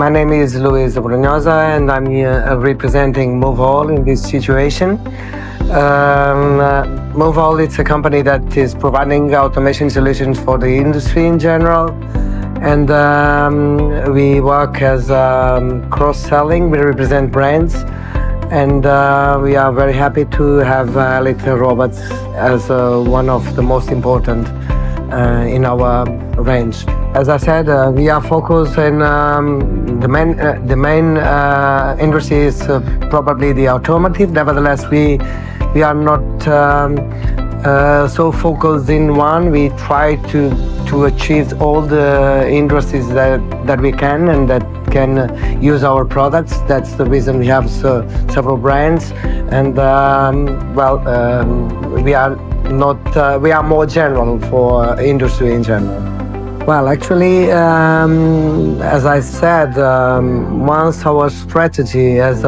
My name is Luis Brunhosa, and I'm representing Moovall in this situation. Moovall is a company that is providing automation solutions for the industry in general, and we work as cross-selling. We represent brands, and we are very happy to have Elite Robots as one of the most important in our range. As I said, we are focused in the main industry is probably the automotive. Nevertheless, we are not so focused in one. We try to achieve all the industries that we can and that can use our products. That's the reason we have several brands, and we are more general for industry in general. Well, actually, as I said, once our strategy as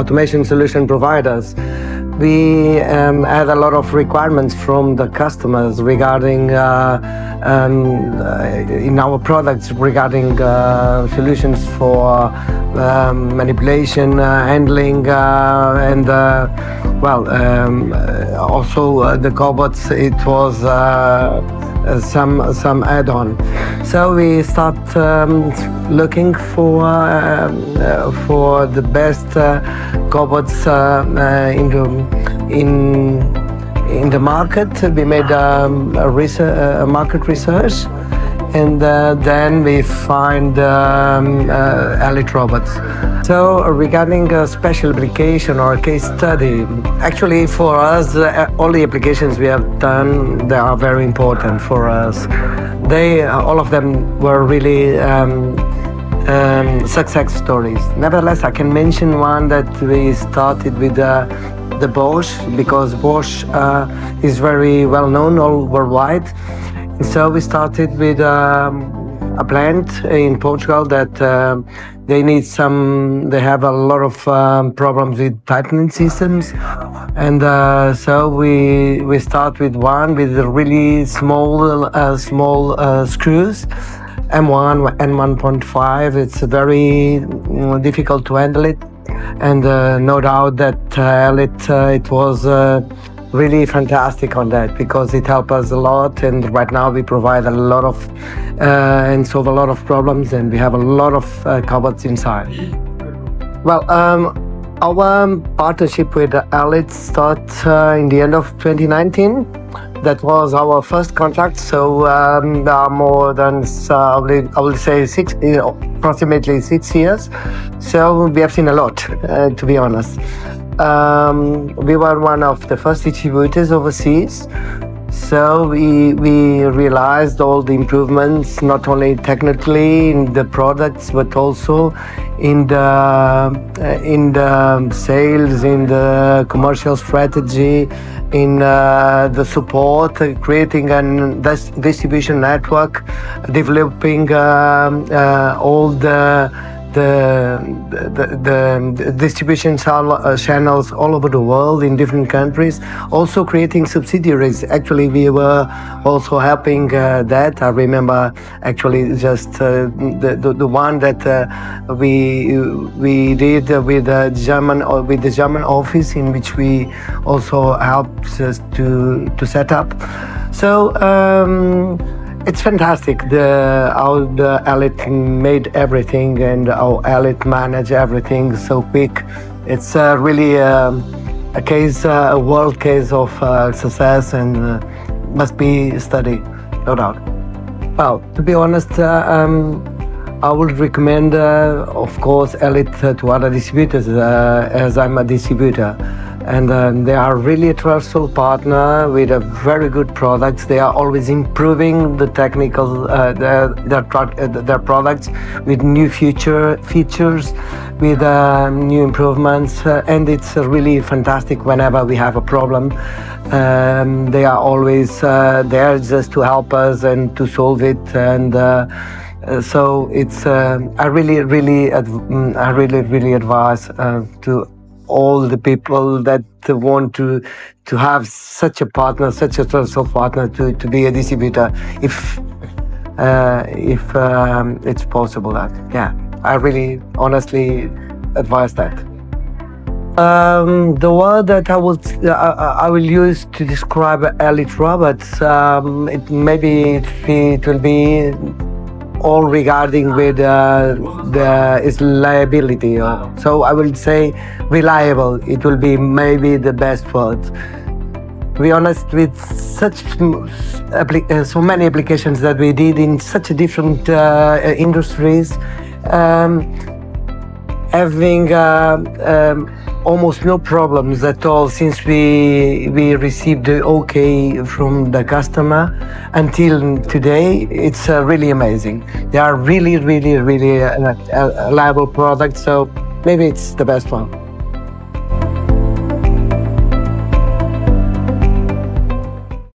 automation solution providers, we had a lot of requirements from the customers regarding in our products regarding solutions for manipulation, handling, and also the cobots. It was some add-on. So we start looking for the best cobots in the market. We made a market research, and then we find Elite Robots. So regarding a special application or a case study, actually for us, all the applications we have done, they are very important for us. All of them were really success stories. Nevertheless, I can mention one that we started with the Bosch, because Bosch is very well known all worldwide. So we started with a plant in Portugal that they have a lot of problems with tightening systems, and so we start with one with really small screws, M1 and 1.5. It's very difficult to handle it, and no doubt that it was really fantastic on that, because it helped us a lot, and right now we provide a lot of and solve a lot of problems, and we have a lot of cobots inside. Well, our partnership with Elite started in the end of 2019. That was our first contract, so there are more than I will say approximately 6 years. So we have seen a lot, to be honest. We were one of the first distributors overseas, so we realized all the improvements, not only technically in the products, but also in the sales, in the commercial strategy, in the support, creating a distribution network, developing all the distribution channels all over the world in different countries, also creating subsidiaries. Actually, we were also helping that. I remember actually just the one that we did with the German office, in which we also helped to set up. So it's fantastic how the Elite made everything, and how Elite managed everything so quick. It's really a world case of success, and must be studied, no doubt. Well, to be honest, I would recommend, of course, Elite to other distributors, as I'm a distributor. And they are really a trustful partner with a very good products. They are always improving the technical their products with new features, with new improvements, and it's really fantastic. Whenever we have a problem, they are always there just to help us and to solve it. And so it's I really advise to all the people that want to have such a partner, such a trustful partner, to be a distributor. If if it's possible. That yeah, I really honestly advise that. The word that I will use to describe elite robots, it will be all regarding with the its reliability. So I will say reliable. It will be maybe the best word. To be honest, with so many applications that we did in such different industries, um, having almost no problems at all since we received the okay from the customer until today. It's really amazing. They are really, really, really a reliable product. So maybe it's the best one.